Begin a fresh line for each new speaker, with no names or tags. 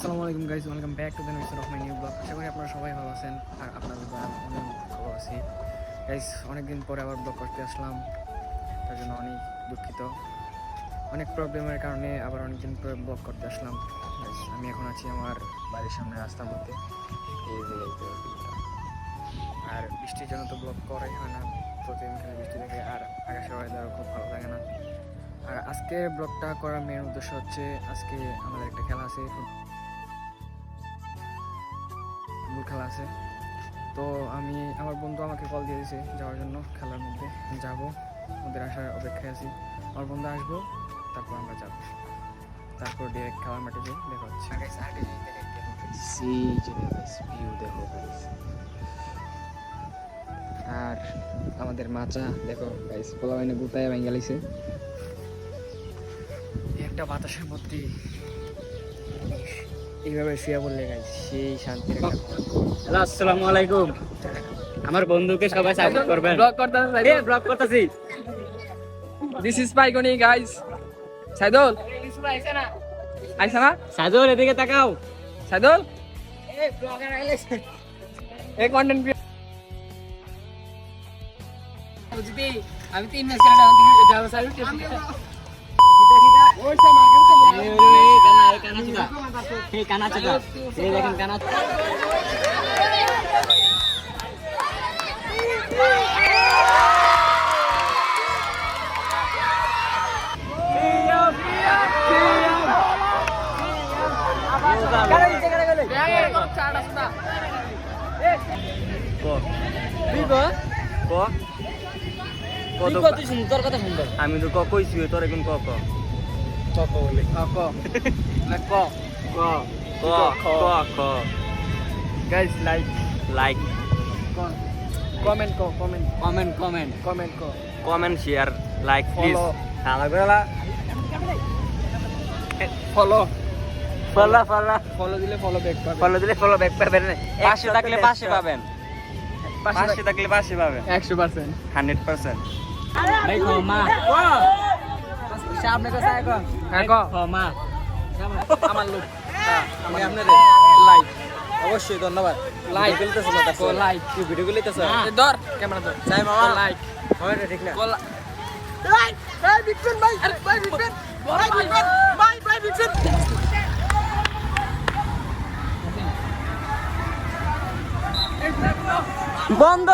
আসসালামু আলাইকুম guys, welcome back to the new of my new blog. আশা করি আপনারা সবাই ভালো আছেন আর আপনাদের দ্বারা অনেক ভালো আছি গাইস। অনেকদিন পরে আবার ব্লগ করতে আসলাম, তার জন্য অনেক দুঃখিত। অনেক প্রবলেমের কারণে আবার অনেকদিন পরে ব্লগ করতে আসলাম গাইস। আমি এখন আছি আমার বাড়ির সামনে রাস্তার মধ্যে, আর বৃষ্টির জন্য তো ব্লগ করাই হয় না, প্রতিদিন খালি বৃষ্টি দেখে আর আকাশের ওয়েদারও খুব ভালো লাগে না। আর আজকে ব্লগটা করার মেন উদ্দেশ্য হচ্ছে, আজকে আমাদের একটা খেলা আছে, ফুটবল খেলা আছে। তো আমার বন্ধু আমাকে কল দিয়ে দিয়েছে যাওয়ার জন্য, খেলার মধ্যে যাব, ওদের আসার অপেক্ষায় আছি। আমার বন্ধু আসবো, তারপর আমরা যাব, তারপর ডিরেক্ট খেলার মাঠে যেয়ে দেখা হচ্ছে। আর আমাদের মাচা দেখো গাইস, পোলা বাইনে গুতায় ভেঙে গেছে একটা বাতাসের মধ্যে। এইভাবে শুয়ে পড়লে গাইস সেই শান্তির একটা।
হ্যালো, আসসালামু আলাইকুম। আমার বন্ধুকে সবাই সাপোর্ট করবেন। ব্লগ করতেছি।
দিস ইজ পাইগনি গাইস। সাইদুল আইসা না?
সাজুল এদিকে তাকাও।
সাইদুল এই ব্লগার আইলেছে, এই কন্টেন্ট বুঝবি। আমি 3 ম্যাচ খেলা যাব সাইদুল
কানা চুদা এই দেখেন কানা। তোর কথা সুন্দর।
আমি তো কইছি তোর এখন ক ক
বলে ক না ক
ক ক ক
guys like
like
comment comment
comment comment
comment
comment share like please.
Follow.
হালা গলা
ফলো
ফলো ফলো
ফলো দিলে ফলো ব্যাক পাবে,
ফলো দিলে ফলো ব্যাক পাবেন।
পাশে থাকলে পাশে পাবেন।
পাশে থাকলে পাশে পাবেন
100%।
100%।
ভাই ক্ষমা সামনে কথা কো
হ্যাঁ ক
ক্ষমা
আমার লোক।
আমি আপনারে
লাইক
অবশ্যই ধন্যবাদ।
লাইক
বলতেছ না
কো লাইক
তুই ভিডিও গুলিতেছ
ধর ক্যামেরা ধর
যাই মামা
লাইক
হয় ঠিক না।
কো লাইক ভাই বিগফ্যান ভাই, আরে ভাই বিগফ্যান ভাই বিগফ্যান
বন্ধ।